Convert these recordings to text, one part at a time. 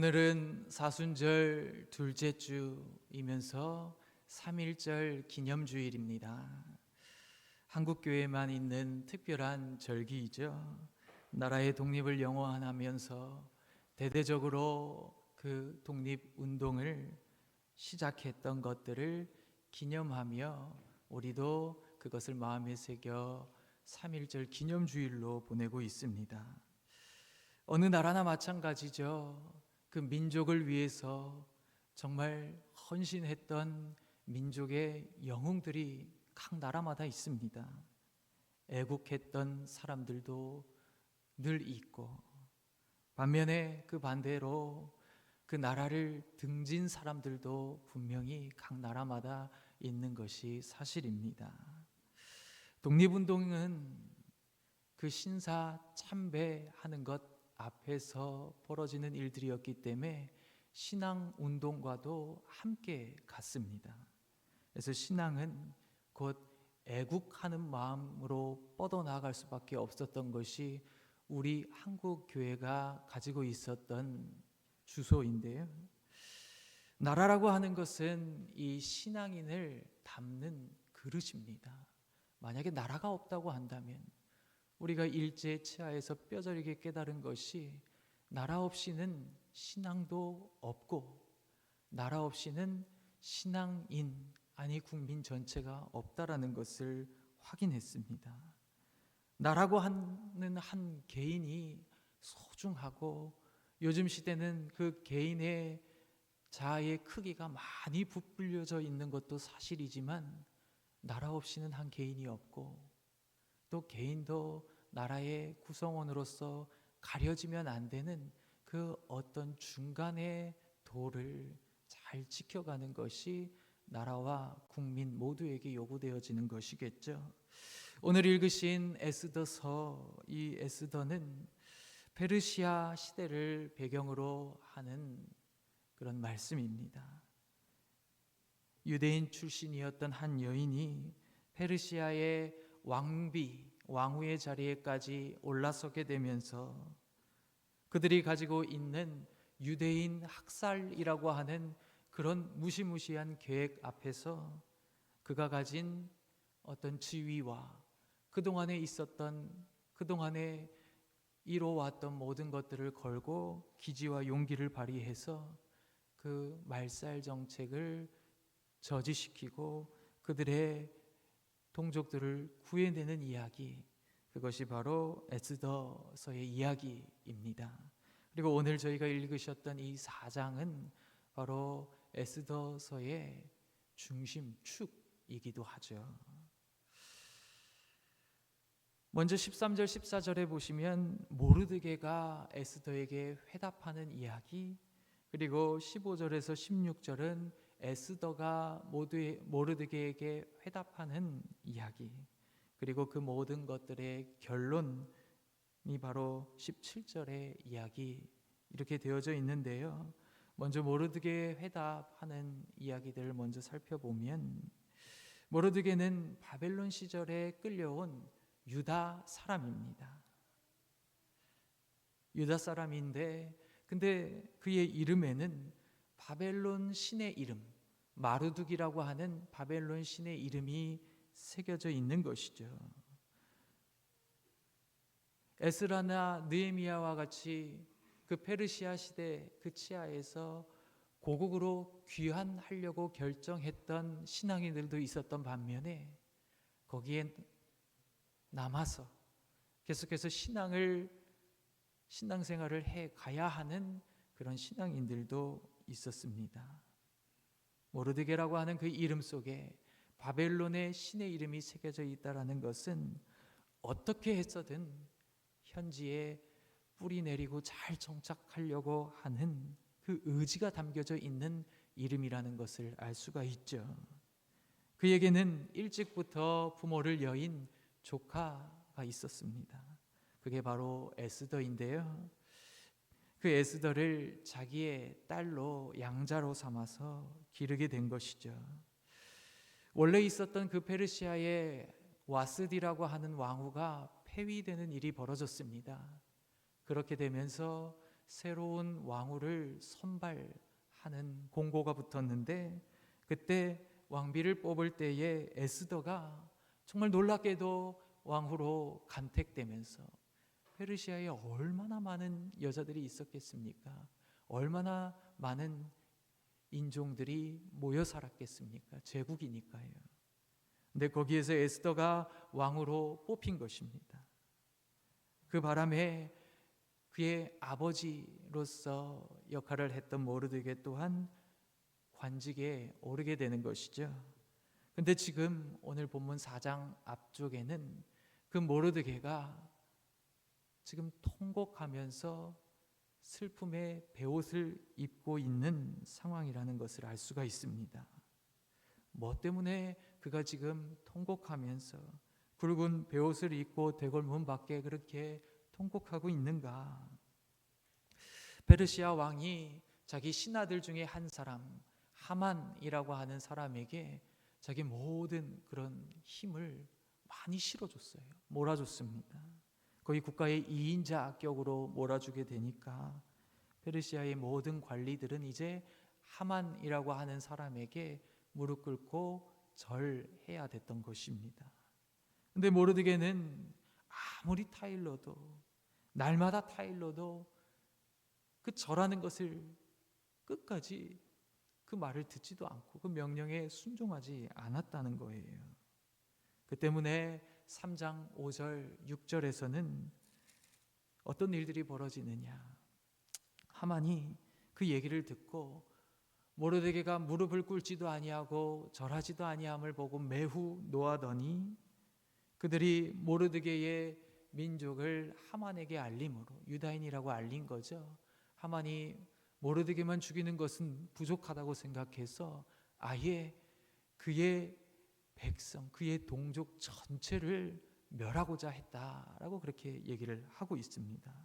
오늘은 사순절 둘째 주이면서 3.1절 기념주일입니다. 한국교회만 있는 특별한 절기이죠. 나라의 독립을 영원하면서 대대적으로 그 독립운동을 시작했던 것들을 기념하며 우리도 그것을 마음에 새겨 3.1절 기념주일로 보내고 있습니다. 어느 나라나 마찬가지죠. 그 민족을 위해서 정말 헌신했던 민족의 영웅들이 각 나라마다 있습니다. 애국했던 사람들도 늘 있고, 반면에 그 반대로 그 나라를 등진 사람들도 분명히 각 나라마다 있는 것이 사실입니다. 독립운동은 그 신사 참배하는 것 앞에서 벌어지는 일들이었기 때문에 신앙운동과도 함께 갔습니다. 그래서 신앙은 곧 애국하는 마음으로 뻗어나갈 수밖에 없었던 것이 우리 한국 교회가 가지고 있었던 주소인데요. 나라라고 하는 것은 이 신앙인을 담는 그릇입니다. 만약에 나라가 없다고 한다면 우리가 일제 치하에서 뼈저리게 깨달은 것이 나라 없이는 신앙도 없고 나라 없이는 신앙인 아니 국민 전체가 없다라는 것을 확인했습니다. 나라고 하는 한 개인이 소중하고 요즘 시대는 그 개인의 자아의 크기가 많이 부풀려져 있는 것도 사실이지만 나라 없이는 한 개인이 없고 또 개인도 나라의 구성원으로서 가려지면 안 되는 그 어떤 중간의 도를 잘 지켜가는 것이 나라와 국민 모두에게 요구되어지는 것이겠죠. 오늘 읽으신 에스더서, 이 에스더는 페르시아 시대를 배경으로 하는 그런 말씀입니다. 유대인 출신이었던 한 여인이 페르시아의 왕후의 자리에까지 올라서게 되면서 그들이 가지고 있는 유대인 학살이라고 하는 그런 무시무시한 계획 앞에서 그가 가진 어떤 지위와 그동안에 이뤄왔던 모든 것들을 걸고 기지와 용기를 발휘해서 그 말살 정책을 저지시키고 그들의 동족들을 구해내는 이야기, 그것이 바로 에스더서의 이야기입니다. 그리고 오늘 저희가 읽으셨던 이 4장은 바로 에스더서의 중심축이기도 하죠. 먼저 13절 14절에 보시면 모르드게가 에스더에게 회답하는 이야기, 그리고 15절에서 16절은 에스더가 모르드게에게 회답하는 이야기, 그리고 그 모든 것들의 결론이 바로 17절의 이야기, 이렇게 되어져 있는데요. 먼저 모르드게에 회답하는 이야기들을 먼저 살펴보면 모르드게는 바벨론 시절에 끌려온 유다 사람입니다. 유다 사람인데 근데 그의 이름에는 바벨론 신의 이름 마르둑이라고 하는 바벨론 신의 이름이 새겨져 있는 것이죠. 에스라나 느헤미야와 같이 그 페르시아 시대 그 치하에서 고국으로 귀환하려고 결정했던 신앙인들도 있었던 반면에 거기에 남아서 계속해서 신앙생활을 해 가야 하는 그런 신앙인들도 있었습니다. 모르드게라고 하는 그 이름 속에 바벨론의 신의 이름이 새겨져 있다라는 것은 어떻게 해서든 현지에 뿌리 내리고 잘 정착하려고 하는 그 의지가 담겨져 있는 이름이라는 것을 알 수가 있죠. 그에게는 일찍부터 부모를 여인 조카가 있었습니다. 그게 바로 에스더인데요. 그 에스더를 자기의 딸로 양자로 삼아서 기르게 된 것이죠. 원래 있었던 그 페르시아의 와스디라고 하는 왕후가 폐위되는 일이 벌어졌습니다. 그렇게 되면서 새로운 왕후를 선발하는 공고가 붙었는데, 그때 왕비를 뽑을 때에 에스더가 정말 놀랍게도 왕후로 간택되면서, 페르시아에 얼마나 많은 여자들이 있었겠습니까? 얼마나 많은 인종들이 모여 살았겠습니까? 제국이니까요. 근데 거기에서 에스더가 왕으로 뽑힌 것입니다. 그 바람에 그의 아버지로서 역할을 했던 모르드게 또한 관직에 오르게 되는 것이죠. 근데 지금 오늘 본문 4장 앞쪽에는 그 모르드게가 지금 통곡하면서 슬픔의 베옷을 입고 있는 상황이라는 것을 알 수가 있습니다. 뭐 때문에 그가 지금 통곡하면서 굵은 베옷을 입고 대궐문 밖에 그렇게 통곡하고 있는가? 페르시아 왕이 자기 신하들 중에 한 사람, 하만이라고 하는 사람에게 자기 모든 그런 힘을 많이 실어줬어요. 몰아줬습니다. 거의 국가의 2인자격으로 몰아주게 되니까 페르시아의 모든 관리들은 이제 하만이라고 하는 사람에게 무릎 꿇고 절해야 됐던 것입니다. 근데 모르드게는 아무리 타일러도, 날마다 타일러도 그 절하는 것을 끝까지 그 말을 듣지도 않고 그 명령에 순종하지 않았다는 거예요. 그 때문에 3장 5절 6절에서는 어떤 일들이 벌어지느냐, 하만이 그 얘기를 듣고 모르드게가 무릎을 꿇지도 아니하고 절하지도 아니함을 보고 매우 노하더니 그들이 모르드게의 민족을 하만에게 알림으로, 유다인이라고 알린 거죠. 하만이 모르드게만 죽이는 것은 부족하다고 생각해서 아예 그의 백성, 그의 동족 전체를 멸하고자 했다라고 그렇게 얘기를 하고 있습니다.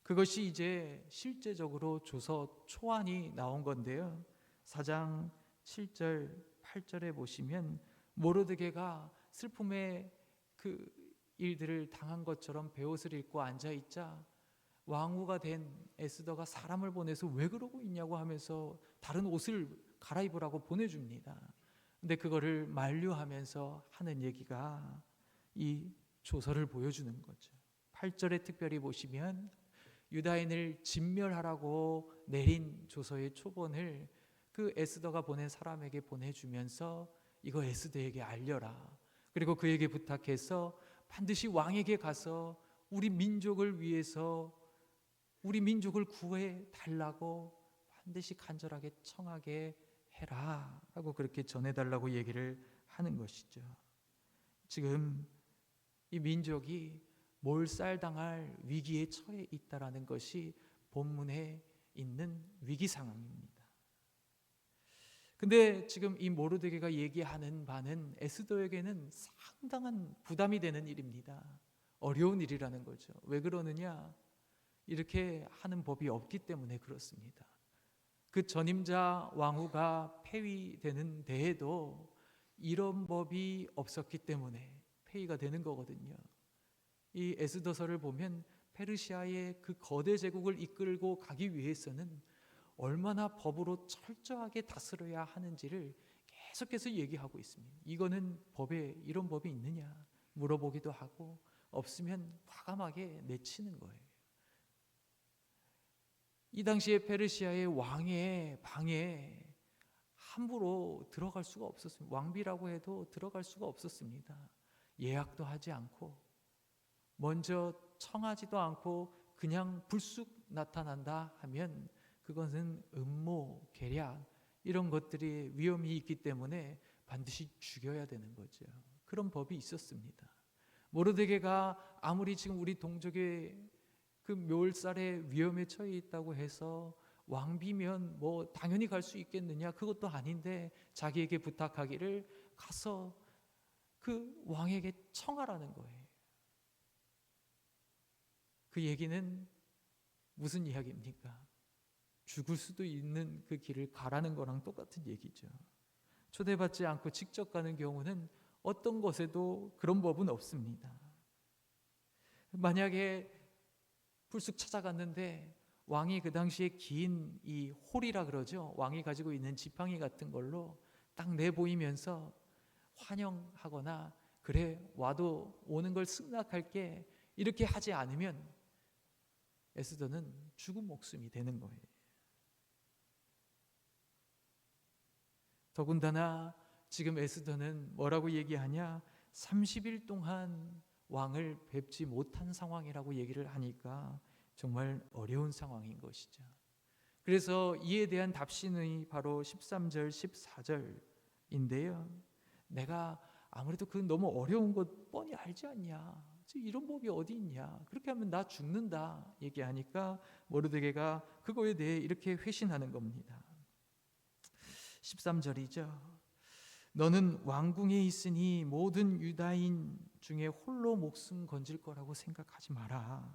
그것이 이제 실제적으로 조서 초안이 나온 건데요. 4장 7절 8절에 보시면 모르드게가 슬픔의 그 일들을 당한 것처럼 베옷을 입고 앉아있자 왕후가 된 에스더가 사람을 보내서 왜 그러고 있냐고 하면서 다른 옷을 갈아입으라고 보내줍니다. 근데 그거를 만류하면서 하는 얘기가 이 조서를 보여주는 거죠. 8절에 특별히 보시면 유다인을 진멸하라고 내린 조서의 초본을 그 에스더가 보낸 사람에게 보내주면서 이거 에스더에게 알려라. 그리고 그에게 부탁해서 반드시 왕에게 가서 우리 민족을 위해서 우리 민족을 구해 달라고 반드시 간절하게 청하게 해라 라고 그렇게 전해달라고 얘기를 하는 것이죠. 지금 이 민족이 몰살당할 위기에 처해 있다라는 것이 본문에 있는 위기 상황입니다. 근데 지금 이 모르드게가 얘기하는 바는 에스더에게는 상당한 부담이 되는 일입니다. 어려운 일이라는 거죠. 왜 그러느냐? 이렇게 하는 법이 없기 때문에 그렇습니다. 그 전임자 왕후가 폐위되는 데에도 이런 법이 없었기 때문에 폐위가 되는 거거든요. 이 에스더서를 보면 페르시아의 그 거대 제국을 이끌고 가기 위해서는 얼마나 법으로 철저하게 다스려야 하는지를 계속해서 얘기하고 있습니다. 이거는 법에 이런 법이 있느냐 물어보기도 하고 없으면 과감하게 내치는 거예요. 이 당시에 페르시아의 왕의 방에 함부로 들어갈 수가 없었습니다. 왕비라고 해도 들어갈 수가 없었습니다. 예약도 하지 않고 먼저 청하지도 않고 그냥 불쑥 나타난다 하면 그것은 음모, 계략 이런 것들이 위험이 있기 때문에 반드시 죽여야 되는 거죠. 그런 법이 있었습니다. 모르드게가 아무리 지금 우리 동족의 그 멸살의 위험에 처해 있다고 해서 왕비면 뭐 당연히 갈 수 있겠느냐? 그것도 아닌데 자기에게 부탁하기를 가서 그 왕에게 청하라는 거예요. 그 얘기는 무슨 이야기입니까? 죽을 수도 있는 그 길을 가라는 거랑 똑같은 얘기죠. 초대받지 않고 직접 가는 경우는 어떤 것에도 그런 법은 없습니다. 만약에 불쑥 찾아갔는데 왕이 그 당시에 긴 이 홀이라 그러죠. 왕이 가지고 있는 지팡이 같은 걸로 딱 내보이면서 환영하거나 그래 와도 오는 걸 승낙할게 이렇게 하지 않으면 에스더는 죽은 목숨이 되는 거예요. 더군다나 지금 에스더는 뭐라고 얘기하냐? 30일 동안 왕을 뵙지 못한 상황이라고 얘기를 하니까 정말 어려운 상황인 것이죠. 그래서 이에 대한 답신이 바로 13절, 14절인데요. 내가 아무래도 그 너무 어려운 것 뻔히 알지 않냐? 이런 법이 어디 있냐? 그렇게 하면 나 죽는다 얘기하니까 모르드게가 그거에 대해 이렇게 회신하는 겁니다. 13절이죠. 너는 왕궁에 있으니 모든 유다인 중에 홀로 목숨 건질 거라고 생각하지 마라.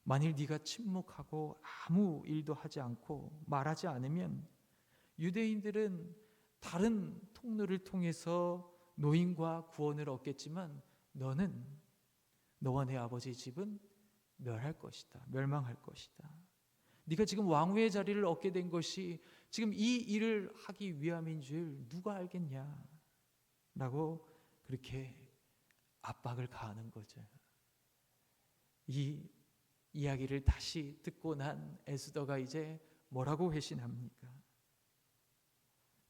만일 네가 침묵하고 아무 일도 하지 않고 말하지 않으면 유대인들은 다른 통로를 통해서 노임과 구원을 얻겠지만 너는 너와 내 아버지의 집은 멸할 것이다. 멸망할 것이다. 네가 지금 왕후의 자리를 얻게 된 것이 지금 이 일을 하기 위함인 줄 누가 알겠냐? 라고 그렇게 압박을 가하는 거죠. 이 이야기를 다시 듣고 난 에스더가 이제 뭐라고 회신합니까?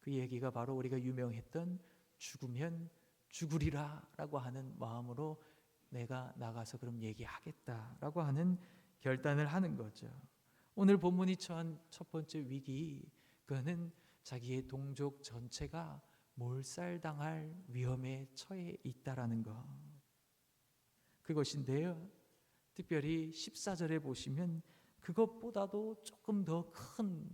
그 얘기가 바로 우리가 유명했던 죽으면 죽으리라 라고 하는 마음으로 내가 나가서 그럼 얘기하겠다라고 하는 결단을 하는 거죠. 오늘 본문이 처한 첫 번째 위기, 그거는 자기의 동족 전체가 몰살당할 위험에 처해 있다라는 것. 그것인데요. 특별히 14절에 보시면 그것보다도 조금 더 큰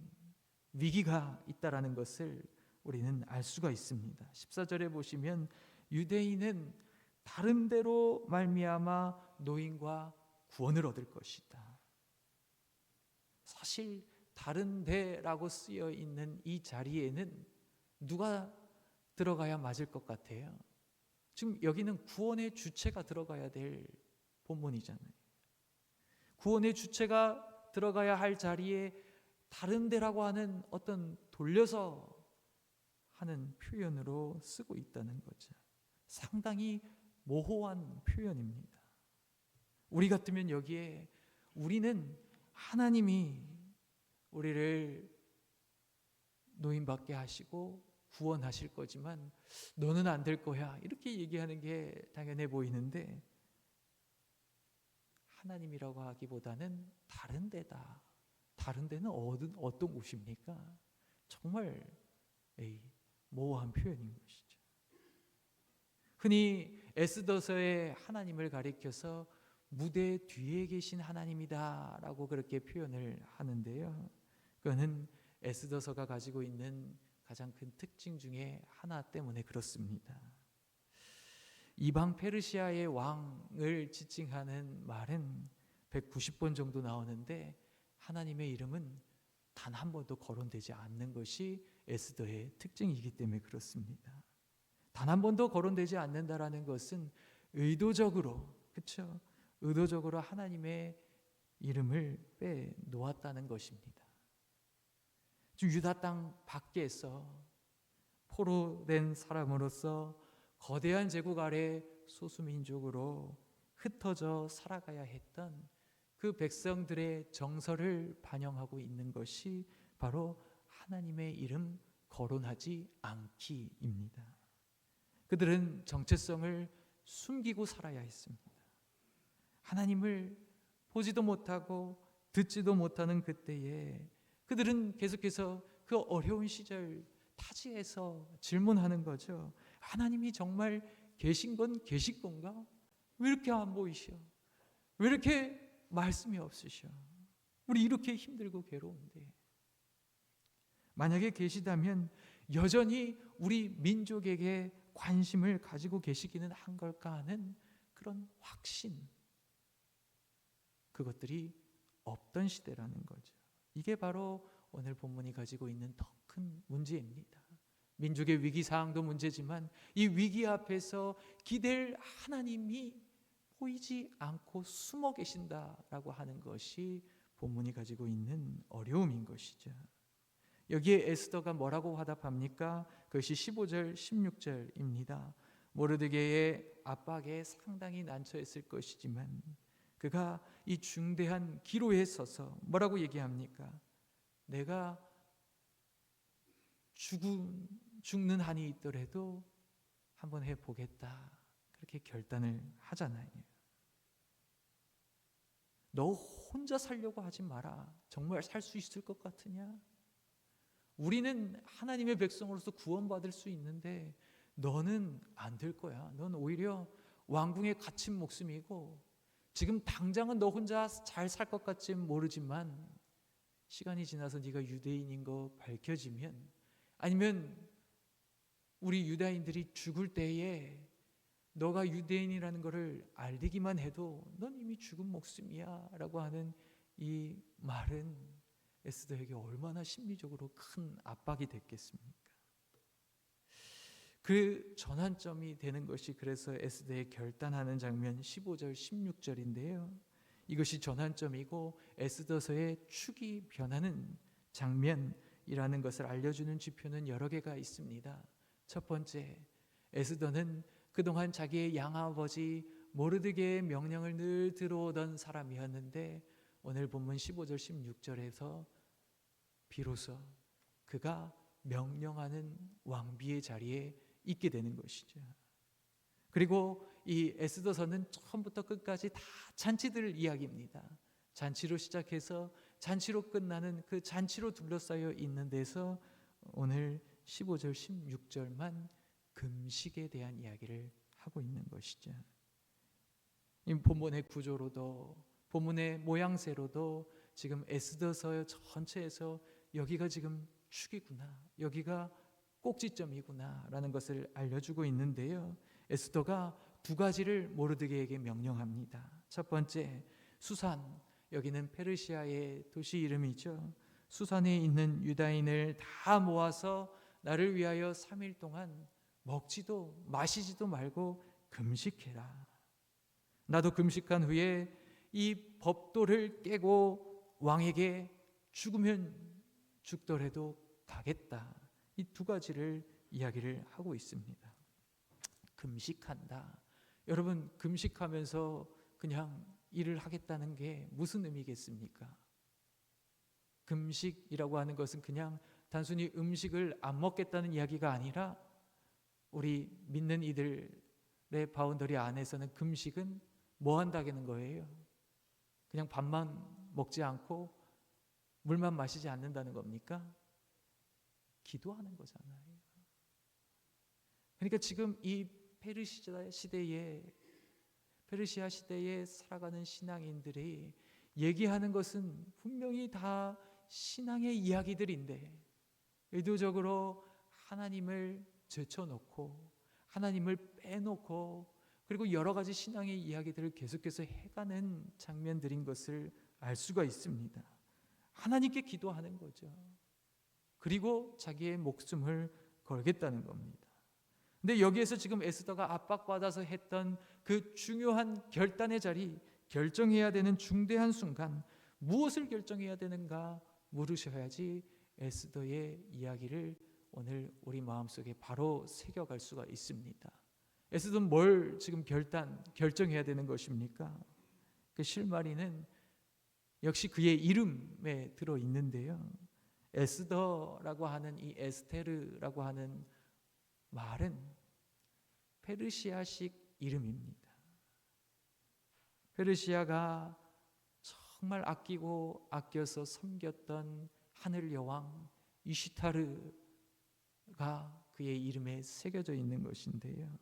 위기가 있다라는 것을 우리는 알 수가 있습니다. 14절에 보시면 유대인은 다른 데로 말미암아 노임과 구원을 얻을 것이다. 사실 다른 데라고 쓰여 있는 이 자리에는 누가 들어가야 맞을 것 같아요? 지금 여기는 구원의 주체가 들어가야 될 본문이잖아요. 구원의 주체가 들어가야 할 자리에 다른 데라고 하는 어떤 돌려서 하는 표현으로 쓰고 있다는 거죠. 상당히 모호한 표현입니다. 우리 같으면 여기에 우리는 하나님이 우리를 노임받게 하시고 구원하실 거지만 너는 안 될 거야 이렇게 얘기하는 게 당연해 보이는데 하나님이라고 하기보다는 다른 데다. 다른 데는 어떤 곳입니까? 정말 모호한 표현인 것이죠. 흔히 에스더서에 하나님을 가리켜서 무대 뒤에 계신 하나님이다 라고 그렇게 표현을 하는데요. 그거는 에스더서가 가지고 있는 가장 큰 특징 중에 하나 때문에 그렇습니다. 이방 페르시아의 왕을 지칭하는 말은 190번 정도 나오는데 하나님의 이름은 단 한 번도 거론되지 않는 것이 에스더의 특징이기 때문에 그렇습니다. 단 한 번도 거론되지 않는다라는 것은 의도적으로, 그렇죠? 의도적으로 하나님의 이름을 빼놓았다는 것입니다. 지금 유다 땅 밖에서 포로된 사람으로서 거대한 제국 아래 소수민족으로 흩어져 살아가야 했던 그 백성들의 정서를 반영하고 있는 것이 바로 하나님의 이름 거론하지 않기입니다. 그들은 정체성을 숨기고 살아야 했습니다. 하나님을 보지도 못하고 듣지도 못하는 그때에 그들은 계속해서 그 어려운 시절 타지에서 질문하는 거죠. 하나님이 정말 계신 건 계실 건가? 왜 이렇게 안 보이셔? 왜 이렇게 말씀이 없으셔? 우리 이렇게 힘들고 괴로운데 만약에 계시다면 여전히 우리 민족에게 관심을 가지고 계시기는 한 걸까 하는 그런 확신, 그것들이 없던 시대라는 거죠. 이게 바로 오늘 본문이 가지고 있는 더 큰 문제입니다. 민족의 위기사항도 문제지만 이 위기 앞에서 기댈 하나님이 보이지 않고 숨어 계신다라고 하는 것이 본문이 가지고 있는 어려움인 것이죠. 여기에 에스더가 뭐라고 화답합니까? 그것이 15절 16절입니다. 모르드게의 압박에 상당히 난처했을 것이지만 그가 이 중대한 기로에 서서 뭐라고 얘기합니까? 내가 죽는 한이 있더라도 한번 해보겠다, 그렇게 결단을 하잖아요. 너 혼자 살려고 하지 마라. 정말 살 수 있을 것 같으냐? 우리는 하나님의 백성으로서 구원받을 수 있는데 너는 안 될 거야. 넌 오히려 왕궁에 갇힌 목숨이고 지금 당장은 너 혼자 잘 살 것 같지 모르지만 시간이 지나서 네가 유대인인 거 밝혀지면, 아니면 우리 유다인들이 죽을 때에 너가 유대인이라는 것을 알리기만 해도 넌 이미 죽은 목숨이야 라고 하는 이 말은 에스더에게 얼마나 심리적으로 큰 압박이 됐겠습니까? 그 전환점이 되는 것이 그래서 에스더의 결단하는 장면 15절 16절인데요. 이것이 전환점이고 에스더서의 축이 변하는 장면이라는 것을 알려주는 지표는 여러 개가 있습니다. 첫 번째, 에스더는 그동안 자기의 양아버지 모르드게의 명령을 늘 들어오던 사람이었는데 오늘 본문 15절 16절에서 비로소 그가 명령하는 왕비의 자리에 있게 되는 것이죠. 그리고 이 에스더서는 처음부터 끝까지 다 잔치들 이야기입니다. 잔치로 시작해서 잔치로 끝나는 그 잔치로 둘러싸여 있는 데서 오늘 15절 16절만 금식에 대한 이야기를 하고 있는 것이죠. 이 본문의 구조로도 본문의 모양새로도 지금 에스더서 전체에서 여기가 지금 축이구나, 여기가 꼭지점이구나 라는 것을 알려주고 있는데요. 에스더가 두 가지를 모르드게에게 명령합니다. 첫 번째, 수산, 여기는 페르시아의 도시 이름이죠. 수산에 있는 유다인을 다 모아서 나를 위하여 3일 동안 먹지도 마시지도 말고 금식해라. 나도 금식한 후에 이 법도를 깨고 왕에게 죽으면 죽더라도 가겠다. 이 두 가지를 이야기를 하고 있습니다. 금식한다. 여러분, 금식하면서 그냥 일을 하겠다는 게 무슨 의미겠습니까? 금식이라고 하는 것은 그냥 단순히 음식을 안 먹겠다는 이야기가 아니라 우리 믿는 이들의 바운더리 안에서는 금식은 뭐 한다는 거예요? 그냥 밥만 먹지 않고 물만 마시지 않는다는 겁니까? 기도하는 거잖아요. 그러니까 지금 이 페르시아 시대에 살아가는 신앙인들이 얘기하는 것은 분명히 다 신앙의 이야기들인데 의도적으로 하나님을 제쳐놓고 하나님을 빼놓고 그리고 여러 가지 신앙의 이야기들을 계속해서 해가는 장면들인 것을 알 수가 있습니다. 하나님께 기도하는 거죠. 그리고 자기의 목숨을 걸겠다는 겁니다. 근데 여기에서 지금 에스더가 압박받아서 했던 그 중요한 결단의 자리, 결정해야 되는 중대한 순간 무엇을 결정해야 되는가 물으셔야지 에스더의 이야기를 오늘 우리 마음속에 바로 새겨갈 수가 있습니다. 에스더는 뭘 지금 결정해야 되는 것입니까? 그 실마리는 역시 그의 이름에 들어 있는데요. 에스더라고 하는 이 에스테르라고 하는 말은 페르시아식 이름입니다. 페르시아가 정말 아끼고 아껴서 섬겼던 하늘 여왕 이시타르가 그의 이름에 새겨져 있는 것인데요.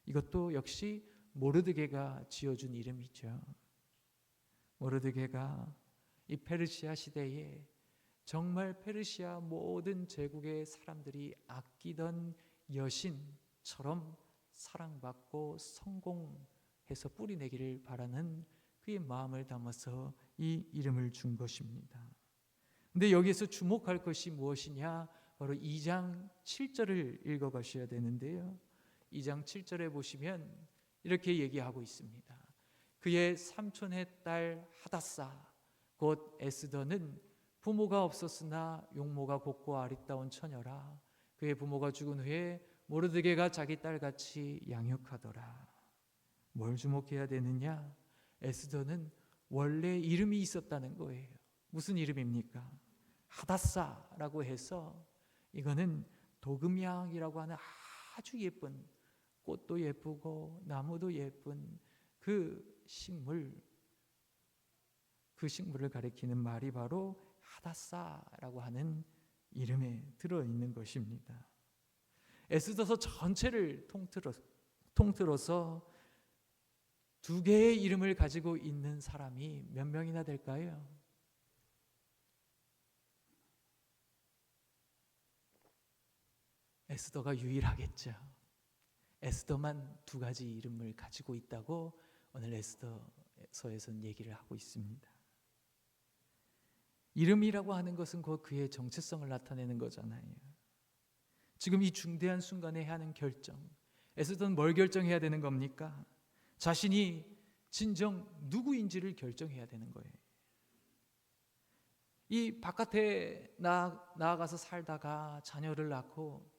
이것도 역시 모르드게가 지어준 이름이죠. 모르드게가 이 페르시아 시대에 정말 페르시아 모든 제국의 사람들이 아끼던 여신처럼 사랑받고 성공해서 뿌리내기를 바라는 그의 마음을 담아서 이 이름을 준 것입니다. 근데 여기에서 주목할 것이 무엇이냐? 바로 2장 7절을 읽어가셔야 되는데요. 2장 7절에 보시면 이렇게 얘기하고 있습니다. 그의 삼촌의 딸 하닷사, 곧 에스더는 부모가 없었으나 용모가 곱고 아리따운 처녀라. 그의 부모가 죽은 후에 모르드게가 자기 딸같이 양육하더라. 뭘 주목해야 되느냐? 에스더는 원래 이름이 있었다는 거예요. 무슨 이름입니까? 하다사라고 해서 이거는 도금향이라고 하는 아주 예쁜, 꽃도 예쁘고 나무도 예쁜 그 식물을 가리키는 말이 바로 하다사라고 하는 이름에 들어있는 것입니다. 에스더서 전체를 통틀어서 두 개의 이름을 가지고 있는 사람이 몇 명이나 될까요? 에스더가 유일하겠죠. 에스더만 두 가지 이름을 가지고 있다고 오늘 에스더서에서는 얘기를 하고 있습니다. 이름이라고 하는 것은 곧 그의 정체성을 나타내는 거잖아요. 지금 이 중대한 순간에 해야 하는 결정, 에스더는 뭘 결정해야 되는 겁니까? 자신이 진정 누구인지를 결정해야 되는 거예요. 이 바깥에 나아가서 살다가 자녀를 낳고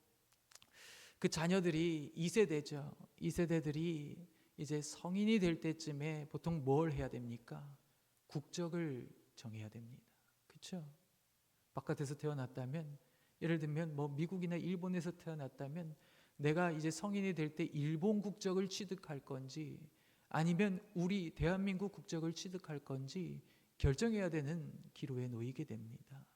그 자녀들이 2세대죠. 2세대들이 이제 성인이 될 때쯤에 보통 뭘 해야 됩니까? 국적을 정해야 됩니다. 그렇죠? 바깥에서 태어났다면, 예를 들면 뭐 미국이나 일본에서 태어났다면 내가 이제 성인이 될 때 일본 국적을 취득할 건지 아니면 우리 대한민국 국적을 취득할 건지 결정해야 되는 기로에 놓이게 됩니다.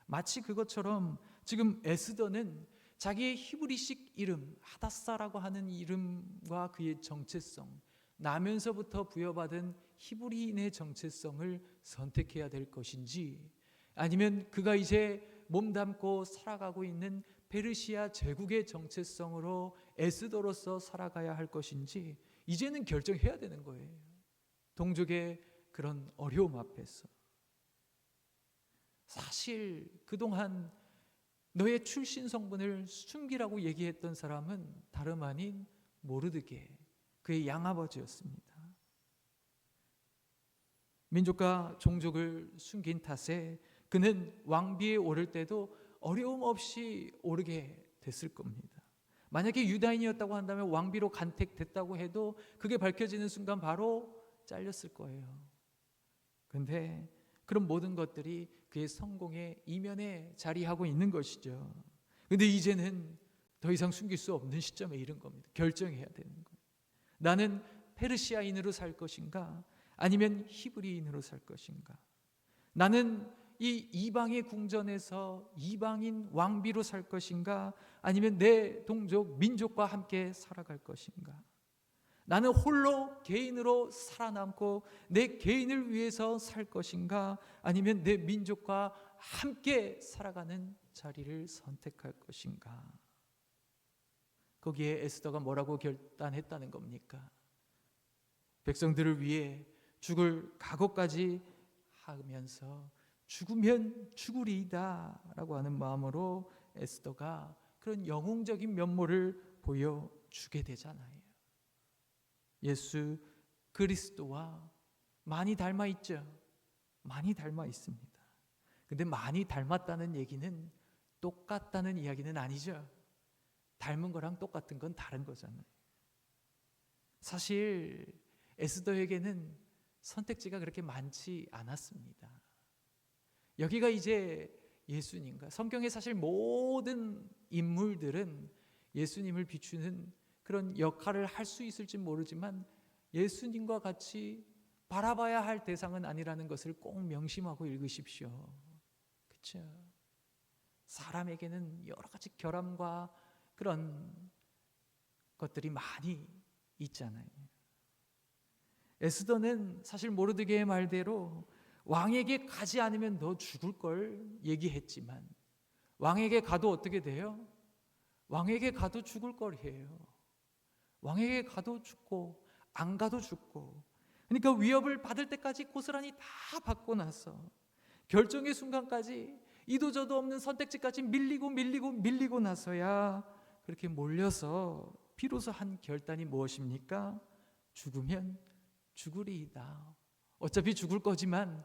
마치 그것처럼 지금 에스더는 자기의 히브리식 이름 하다사라고 하는 이름과 그의 정체성, 나면서부터 부여받은 히브리인의 정체성을 선택해야 될 것인지, 아니면 그가 이제 몸담고 살아가고 있는 페르시아 제국의 정체성으로 에스더로서 살아가야 할 것인지 이제는 결정해야 되는 거예요. 동족의 그런 어려움 앞에서. 사실 그동안 너의 출신 성분을 숨기라고 얘기했던 사람은 다름 아닌 모르드게, 그의 양아버지였습니다. 민족과 종족을 숨긴 탓에 그는 왕비에 오를 때도 어려움 없이 오르게 됐을 겁니다. 만약에 유다인이었다고 한다면 왕비로 간택됐다고 해도 그게 밝혀지는 순간 바로 잘렸을 거예요. 그런데 그런 모든 것들이 그의 성공의 이면에 자리하고 있는 것이죠. 그런데 이제는 더 이상 숨길 수 없는 시점에 이른 겁니다. 결정해야 되는 거예요. 나는 페르시아인으로 살 것인가 아니면 히브리인으로 살 것인가? 나는 이 이방의 궁전에서 이방인 왕비로 살 것인가 아니면 내 동족 민족과 함께 살아갈 것인가? 나는 홀로 개인으로 살아남고 내 개인을 위해서 살 것인가 아니면 내 민족과 함께 살아가는 자리를 선택할 것인가? 거기에 에스더가 뭐라고 결단했다는 겁니까? 백성들을 위해 죽을 각오까지 하면서 죽으면 죽으리이다 라고 하는 마음으로 에스더가 그런 영웅적인 면모를 보여주게 되잖아요. 예수 그리스도와 많이 닮아 있죠. 많이 닮아 있습니다. 근데 많이 닮았다는 얘기는 똑같다는 이야기는 아니죠. 닮은 거랑 똑같은 건 다른 거잖아요. 사실 에스더에게는 선택지가 그렇게 많지 않았습니다. 여기가 이제 예수님과 성경의 사실 모든 인물들은 예수님을 비추는 그런 역할을 할 수 있을지 모르지만 예수님과 같이 바라봐야 할 대상은 아니라는 것을 꼭 명심하고 읽으십시오. 그렇죠? 사람에게는 여러 가지 결함과 그런 것들이 많이 있잖아요. 에스더는 사실 모르드게의 말대로 왕에게 가지 않으면 너 죽을 걸 얘기했지만 왕에게 가도 어떻게 돼요? 왕에게 가도 죽을 걸 해요. 왕에게 가도 죽고 안 가도 죽고, 그러니까 위협을 받을 때까지 고스란히 다 받고 나서 결정의 순간까지 이도저도 없는 선택지까지 밀리고 나서야 그렇게 몰려서 비로소 한 결단이 무엇입니까? 죽으면 죽으리이다. 어차피 죽을 거지만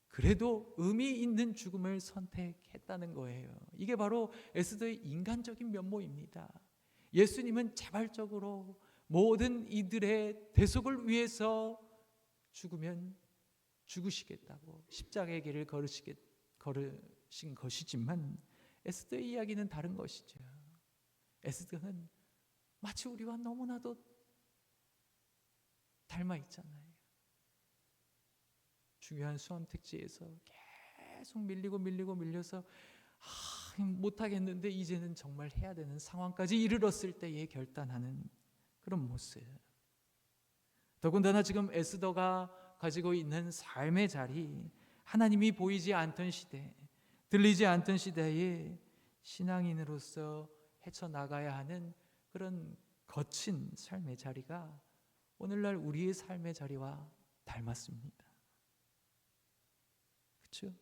그래도 의미 있는 죽음을 선택했다는 거예요. 이게 바로 에스더의 인간적인 면모입니다. 예수님은 자발적으로 모든 이들의 대속을 위해서 죽으면 죽으시겠다고 십자가의 길을 걸으신 것이지만 에스더의 이야기는 다른 것이죠. 에스더는 마치 우리와 너무나도 닮아 있잖아요. 중요한 수험택지에서 계속 밀려서 못하겠는데 이제는 정말 해야 되는 상황까지 이르렀을 때에 결단하는 그런 모습. 더군다나 지금 에스더가 가지고 있는 삶의 자리, 하나님이 보이지 않던 시대, 들리지 않던 시대에 신앙인으로서 헤쳐나가야 하는 그런 거친 삶의 자리가 오늘날 우리의 삶의 자리와 닮았습니다. 그렇죠?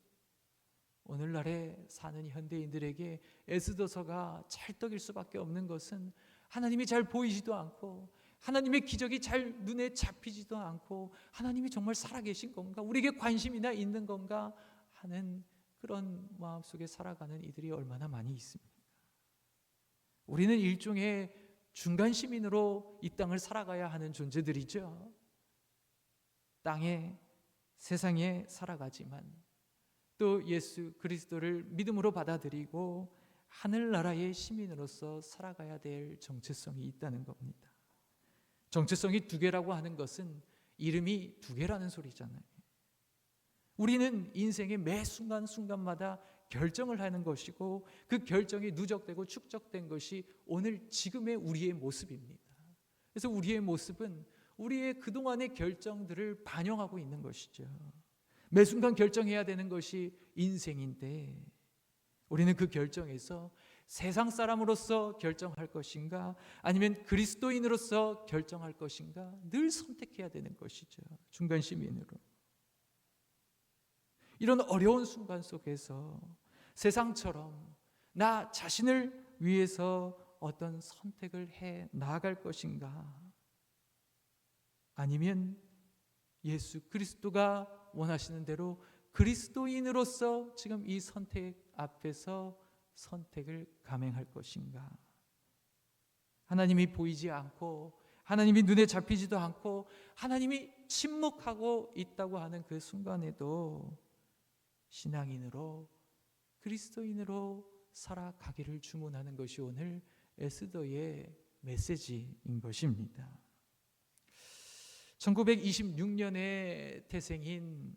오늘날에 사는 현대인들에게 에스더서가 찰떡일 수밖에 없는 것은 하나님이 잘 보이지도 않고 하나님의 기적이 잘 눈에 잡히지도 않고 하나님이 정말 살아계신 건가? 우리에게 관심이나 있는 건가? 하는 그런 마음속에 살아가는 이들이 얼마나 많이 있습니까? 우리는 일종의 중간 시민으로 이 땅을 살아가야 하는 존재들이죠. 땅에 세상에 살아가지만 또 예수 그리스도를 믿음으로 받아들이고 하늘나라의 시민으로서 살아가야 될 정체성이 있다는 겁니다. 정체성이 두 개라고 하는 것은 이름이 두 개라는 소리잖아요. 우리는 인생의 매 순간순간마다 결정을 하는 것이고 그 결정이 누적되고 축적된 것이 오늘 지금의 우리의 모습입니다. 그래서 우리의 모습은 우리의 그동안의 결정들을 반영하고 있는 것이죠. 매 순간 결정해야 되는 것이 인생인데 우리는 그 결정에서 세상 사람으로서 결정할 것인가 아니면 그리스도인으로서 결정할 것인가 늘 선택해야 되는 것이죠. 중간 시민으로. 이런 어려운 순간 속에서 세상처럼 나 자신을 위해서 어떤 선택을 해 나아갈 것인가 아니면 예수 그리스도가 원하시는 대로 그리스도인으로서 지금 이 선택 앞에서 선택을 감행할 것인가. 하나님이 보이지 않고 하나님이 눈에 잡히지도 않고 하나님이 침묵하고 있다고 하는 그 순간에도 신앙인으로 그리스도인으로 살아가기를 주문하는 것이 오늘 에스더의 메시지인 것입니다. 1926년에 태생인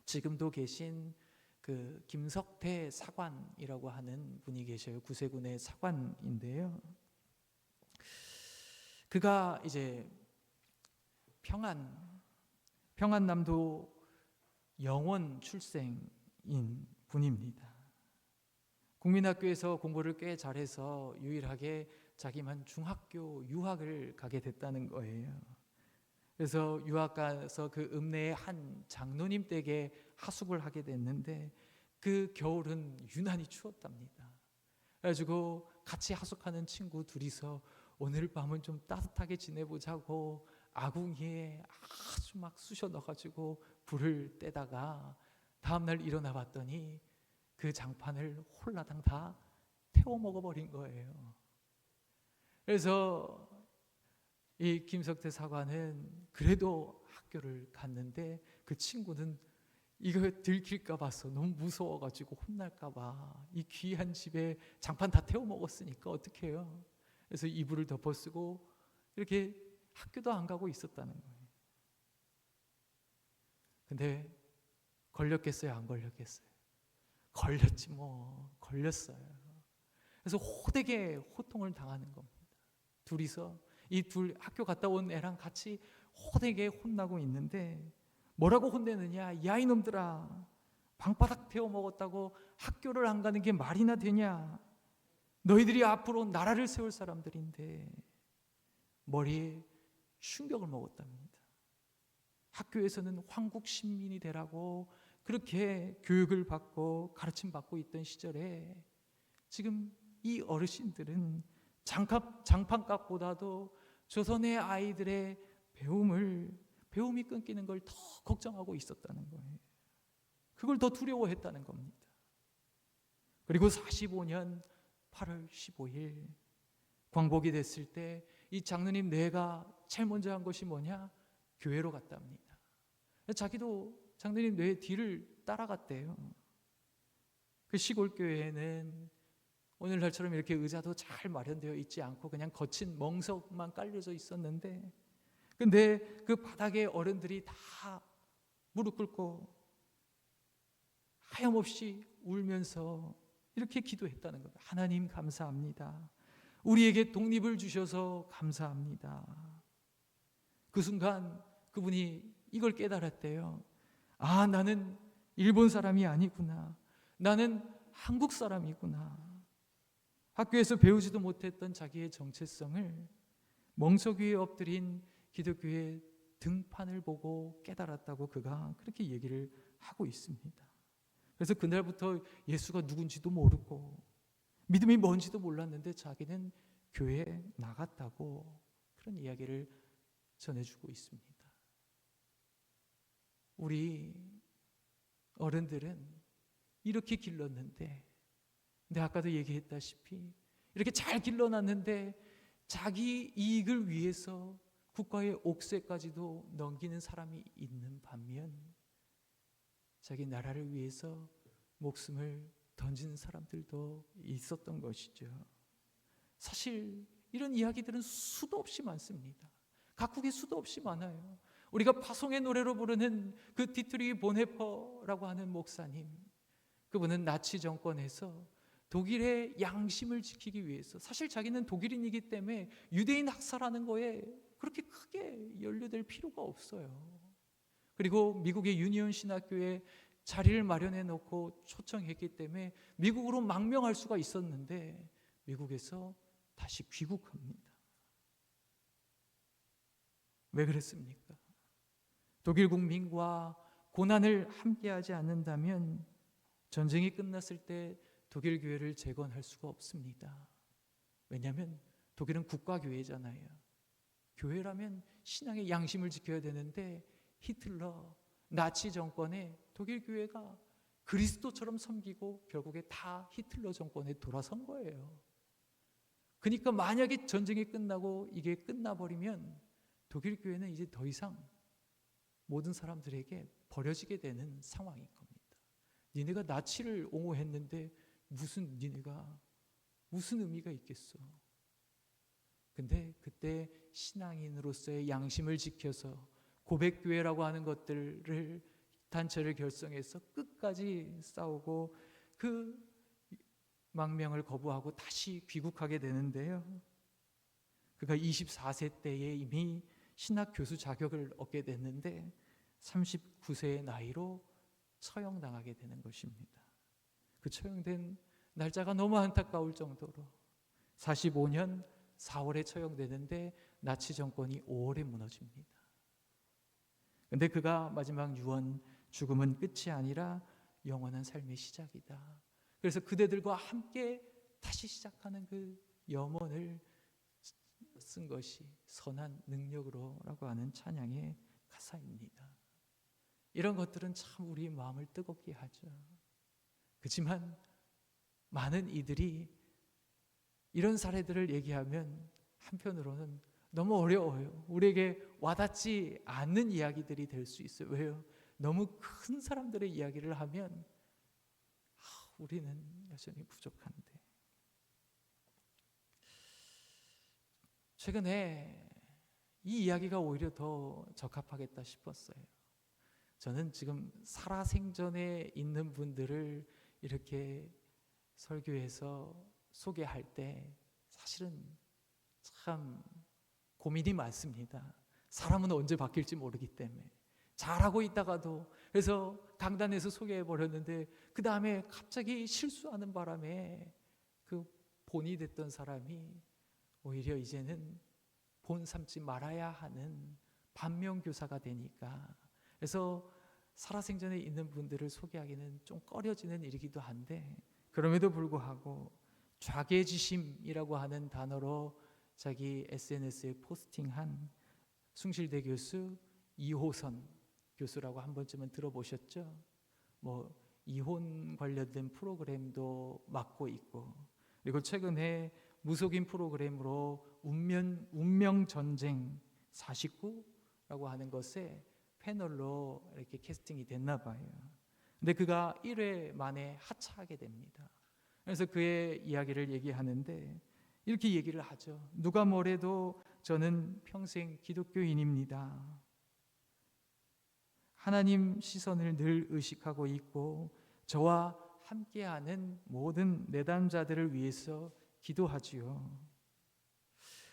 지금도 계신 그 김석태 사관이라고 하는 분이 계셔요. 구세군의 사관인데요. 그가 이제 평안남도 영원 출생인 분입니다. 국민학교에서 공부를 꽤 잘해서 유일하게 자기만 중학교 유학을 가게 됐다는 거예요. 그래서 유학 가서 그 읍내의 한 장로님 댁에 하숙을 하게 됐는데 그 겨울은 유난히 추웠답니다. 그래가지고 같이 하숙하는 친구 둘이서 오늘 밤은 좀 따뜻하게 지내보자고 아궁이에 아주 막 쑤셔 넣어가지고 불을 떼다가 다음날 일어나 봤더니 그 장판을 홀라당 다 태워 먹어버린 거예요. 그래서 이 김석태 사관은 그래도 학교를 갔는데 그 친구는 이거 들킬까 봐서 너무 무서워가지고 혼날까 봐 이 귀한 집에 장판 다 태워 먹었으니까 어떡해요. 그래서 이불을 덮어쓰고 이렇게 학교도 안 가고 있었다는 거예요. 근데 걸렸겠어요? 안 걸렸겠어요? 걸렸지 뭐. 걸렸어요. 그래서 호되게 호통을 당하는 겁니다. 둘이서 이 둘 학교 갔다 온 애랑 같이 호되게 혼나고 있는데 뭐라고 혼내느냐? 야 이놈들아, 방바닥 태워 먹었다고 학교를 안 가는 게 말이나 되냐? 너희들이 앞으로 나라를 세울 사람들인데 머리에 충격을 먹었답니다. 학교에서는 황국 신민이 되라고 그렇게 교육을 받고 가르침 받고 있던 시절에 지금 이 어르신들은 장판값보다도 조선의 아이들의 배움이 끊기는 걸 더 걱정하고 있었다는 거예요. 그걸 더 두려워했다는 겁니다. 그리고 45년 8월 15일 광복이 됐을 때 이 장로님 뇌가 제일 먼저 한 것이 뭐냐? 교회로 갔답니다. 자기도 장로님 뇌 뒤를 따라갔대요. 그 시골 교회에는 오늘날처럼 이렇게 의자도 잘 마련되어 있지 않고 그냥 거친 멍석만 깔려져 있었는데, 근데 그 바닥에 어른들이 다 무릎 꿇고 하염없이 울면서 이렇게 기도했다는 겁니다. 하나님 감사합니다. 우리에게 독립을 주셔서 감사합니다. 그 순간 그분이 이걸 깨달았대요. 아, 나는 일본 사람이 아니구나. 나는 한국 사람이구나. 학교에서 배우지도 못했던 자기의 정체성을 멍석 위에 엎드린 기독교의 등판을 보고 깨달았다고 그가 그렇게 얘기를 하고 있습니다. 그래서 그날부터 예수가 누군지도 모르고 믿음이 뭔지도 몰랐는데 자기는 교회에 나갔다고 그런 이야기를 전해주고 있습니다. 우리 어른들은 이렇게 길렀는데, 근데 아까도 얘기했다시피 이렇게 잘 길러놨는데 자기 이익을 위해서 국가의 옥새까지도 넘기는 사람이 있는 반면 자기 나라를 위해서 목숨을 던지는 사람들도 있었던 것이죠. 사실 이런 이야기들은 수도 없이 많습니다. 각국에 수도 없이 많아요. 우리가 파송의 노래로 부르는 그 디트리히 보네퍼라고 하는 목사님, 그분은 나치 정권에서 독일의 양심을 지키기 위해서, 사실 자기는 독일인이기 때문에 유대인 학살하는 거에 그렇게 크게 연루될 필요가 없어요. 그리고 미국의 유니온 신학교에 자리를 마련해 놓고 초청했기 때문에 미국으로 망명할 수가 있었는데 미국에서 다시 귀국합니다. 왜 그랬습니까? 독일 국민과 고난을 함께하지 않는다면 전쟁이 끝났을 때 독일 교회를 재건할 수가 없습니다. 왜냐하면 독일은 국가교회잖아요. 교회라면 신앙의 양심을 지켜야 되는데 히틀러, 나치 정권에 독일 교회가 그리스도처럼 섬기고 결국에 다 히틀러 정권에 돌아선 거예요. 그러니까 만약에 전쟁이 끝나고 이게 끝나버리면 독일 교회는 이제 더 이상 모든 사람들에게 버려지게 되는 상황인 겁니다. 니네가 나치를 옹호했는데 니네가 무슨 의미가 있겠어? 근데 그때 신앙인으로서의 양심을 지켜서 고백교회라고 하는 것들을 단체를 결성해서 끝까지 싸우고 그 망명을 거부하고 다시 귀국하게 되는데요. 그가 24세 때에 이미 신학 교수 자격을 얻게 됐는데 39세의 나이로 처형당하게 되는 것입니다. 그 처형된 날짜가 너무 안타까울 정도로 45년 4월에 처형되는데 나치 정권이 5월에 무너집니다. 근데 그가 마지막 유언, 죽음은 끝이 아니라 영원한 삶의 시작이다. 그래서 그대들과 함께 다시 시작하는 그 염원을 쓴 것이 선한 능력으로라고 하는 찬양의 가사입니다. 이런 것들은 참 우리 마음을 뜨겁게 하죠. 그렇지만 많은 이들이 이런 사례들을 얘기하면 한편으로는 너무 어려워요. 우리에게 와닿지 않는 이야기들이 될 수 있어요. 왜요? 너무 큰 사람들의 이야기를 하면 우리는 여전히 부족한데. 최근에 이 이야기가 오히려 더 적합하겠다 싶었어요. 저는 지금 살아생전에 있는 분들을 이렇게 설교해서 소개할 때 사실은 참 고민이 많습니다. 사람은 언제 바뀔지 모르기 때문에. 잘하고 있다가도, 그래서 강단에서 소개해버렸는데 그 다음에 갑자기 실수하는 바람에 그 본이 됐던 사람이 오히려 이제는 본 삼지 말아야 하는 반면교사가 되니까, 그래서 살아생전에 있는 분들을 소개하기는 좀 꺼려지는 일이기도 한데, 그럼에도 불구하고 좌계지심이라고 하는 단어로 자기 SNS에 포스팅한 숭실대 교수 이호선 교수라고 한 번쯤은 들어보셨죠? 뭐 이혼 관련된 프로그램도 맡고 있고, 그리고 최근에 무속인 프로그램으로 운명 전쟁 49라고 하는 것에 패널로 이렇게 캐스팅이 됐나 봐요. 근데 그가 1회 만에 하차하게 됩니다. 그래서 그의 이야기를 얘기하는데 이렇게 얘기를 하죠. 누가 뭐래도 저는 평생 기독교인입니다. 하나님 시선을 늘 의식하고 있고 저와 함께하는 모든 내담자들을 위해서 기도하지요.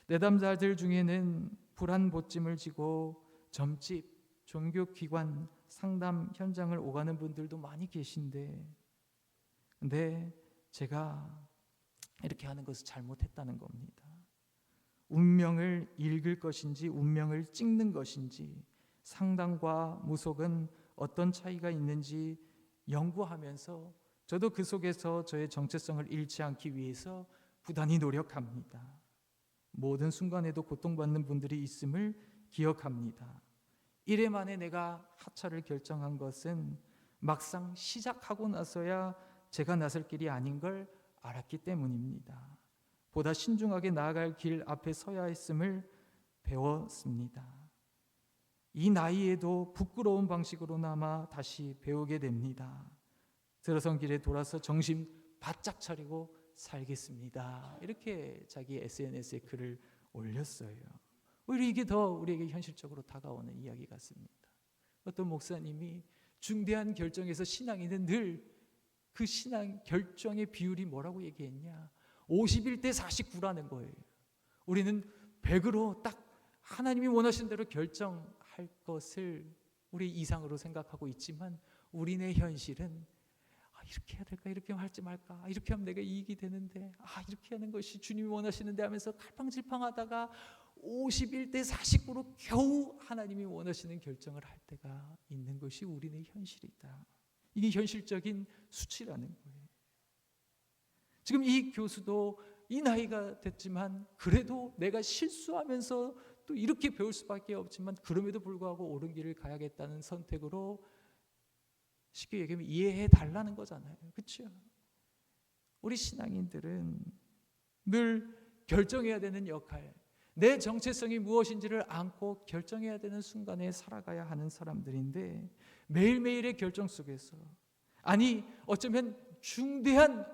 내담자들 중에는 불안보찜을 지고 점집, 종교기관, 상담 현장을 오가는 분들도 많이 계신데, 근데 제가 이렇게 하는 것을 잘못했다는 겁니다. 운명을 읽을 것인지 운명을 찍는 것인지, 상담과 무속은 어떤 차이가 있는지 연구하면서 저도 그 속에서 저의 정체성을 잃지 않기 위해서 부단히 노력합니다. 모든 순간에도 고통받는 분들이 있음을 기억합니다. 1회 만에 내가 하차를 결정한 것은 막상 시작하고 나서야 제가 나설 길이 아닌 걸 알았기 때문입니다. 보다 신중하게 나아갈 길 앞에 서야 했음을 배웠습니다. 이 나이에도 부끄러운 방식으로나마 다시 배우게 됩니다. 들어선 길에 돌아서 정신 바짝 차리고 살겠습니다. 이렇게 자기 SNS에 글을 올렸어요. 오히려 이게 더 우리에게 현실적으로 다가오는 이야기 같습니다. 어떤 목사님이 중대한 결정에서 신앙인은 늘 그 신앙 결정의 비율이 뭐라고 얘기했냐? 51대 49라는 거예요. 우리는 100으로 딱 하나님이 원하신 대로 결정할 것을 우리 이상으로 생각하고 있지만 우리네 현실은 이렇게 해야 될까? 이렇게 할지 말까? 이렇게 하면 내가 이익이 되는데 이렇게 하는 것이 주님이 원하시는데 하면서 갈팡질팡하다가 51대 49로 겨우 하나님이 원하시는 결정을 할 때가 있는 것이 우리네 현실이다. 이게 현실적인 수치라는 거예요. 지금 이 교수도 이 나이가 됐지만 그래도 내가 실수하면서 또 이렇게 배울 수밖에 없지만 그럼에도 불구하고 옳은 길을 가야겠다는 선택으로 쉽게 얘기하면 이해해 달라는 거잖아요. 그렇죠? 우리 신앙인들은 늘 결정해야 되는 역할, 내 정체성이 무엇인지를 안고 결정해야 되는 순간에 살아가야 하는 사람들인데 매일매일의 결정 속에서, 아니 어쩌면 중대한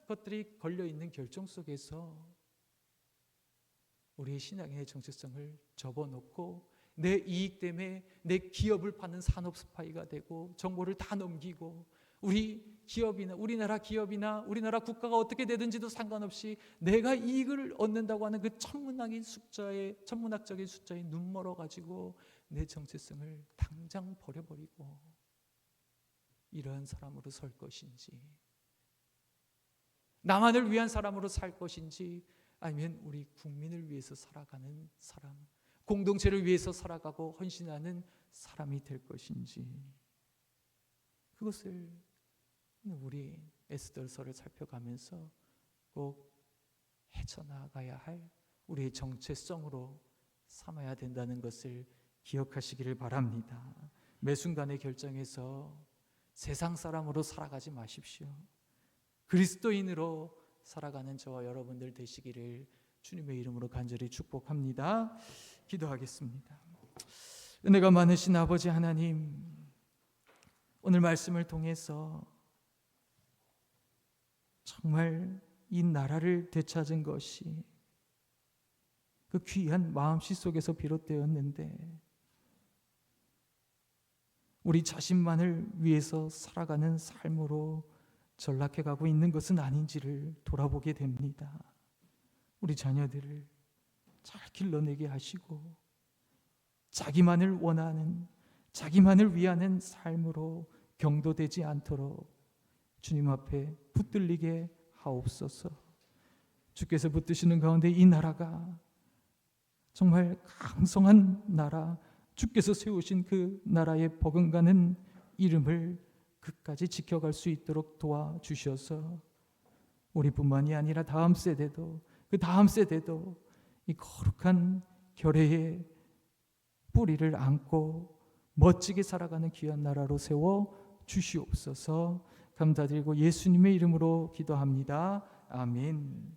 것들이 걸려있는 결정 속에서 우리의 신앙의 정체성을 접어놓고 내 이익 때문에 내 기업을 파는 산업 스파이가 되고 정보를 다 넘기고 우리 기업이나 우리나라 기업이나 우리나라 국가가 어떻게 되든지도 상관없이 내가 이익을 얻는다고 하는 그 천문학적인 숫자에 눈멀어 가지고 내 정체성을 당장 버려버리고 이러한 사람으로 설 것인지, 나만을 위한 사람으로 살 것인지, 아니면 우리 국민을 위해서 살아가는 사람, 공동체를 위해서 살아가고 헌신하는 사람이 될 것인지, 그것을 우리 에스더서를 살펴가면서 꼭 헤쳐나가야 할 우리의 정체성으로 삼아야 된다는 것을 기억하시기를 바랍니다. 매 순간의 결정에서 세상 사람으로 살아가지 마십시오. 그리스도인으로 살아가는 저와 여러분들 되시기를 주님의 이름으로 간절히 축복합니다. 기도하겠습니다. 은혜가 많으신 아버지 하나님, 오늘 말씀을 통해서 정말 이 나라를 되찾은 것이 그 귀한 마음씨 속에서 비롯되었는데 우리 자신만을 위해서 살아가는 삶으로 전락해가고 있는 것은 아닌지를 돌아보게 됩니다. 우리 자녀들을 잘 길러내게 하시고 자기만을 원하는, 자기만을 위하는 삶으로 경도되지 않도록 주님 앞에 붙들리게 하옵소서. 주께서 붙드시는 가운데 이 나라가 정말 강성한 나라, 주께서 세우신 그 나라의 버금가는 이름을 끝까지 지켜갈 수 있도록 도와주셔서 우리뿐만이 아니라 다음 세대도, 그 다음 세대도 이 거룩한 결의의 뿌리를 안고 멋지게 살아가는 귀한 나라로 세워 주시옵소서. 감사드리고 예수님의 이름으로 기도합니다. 아멘.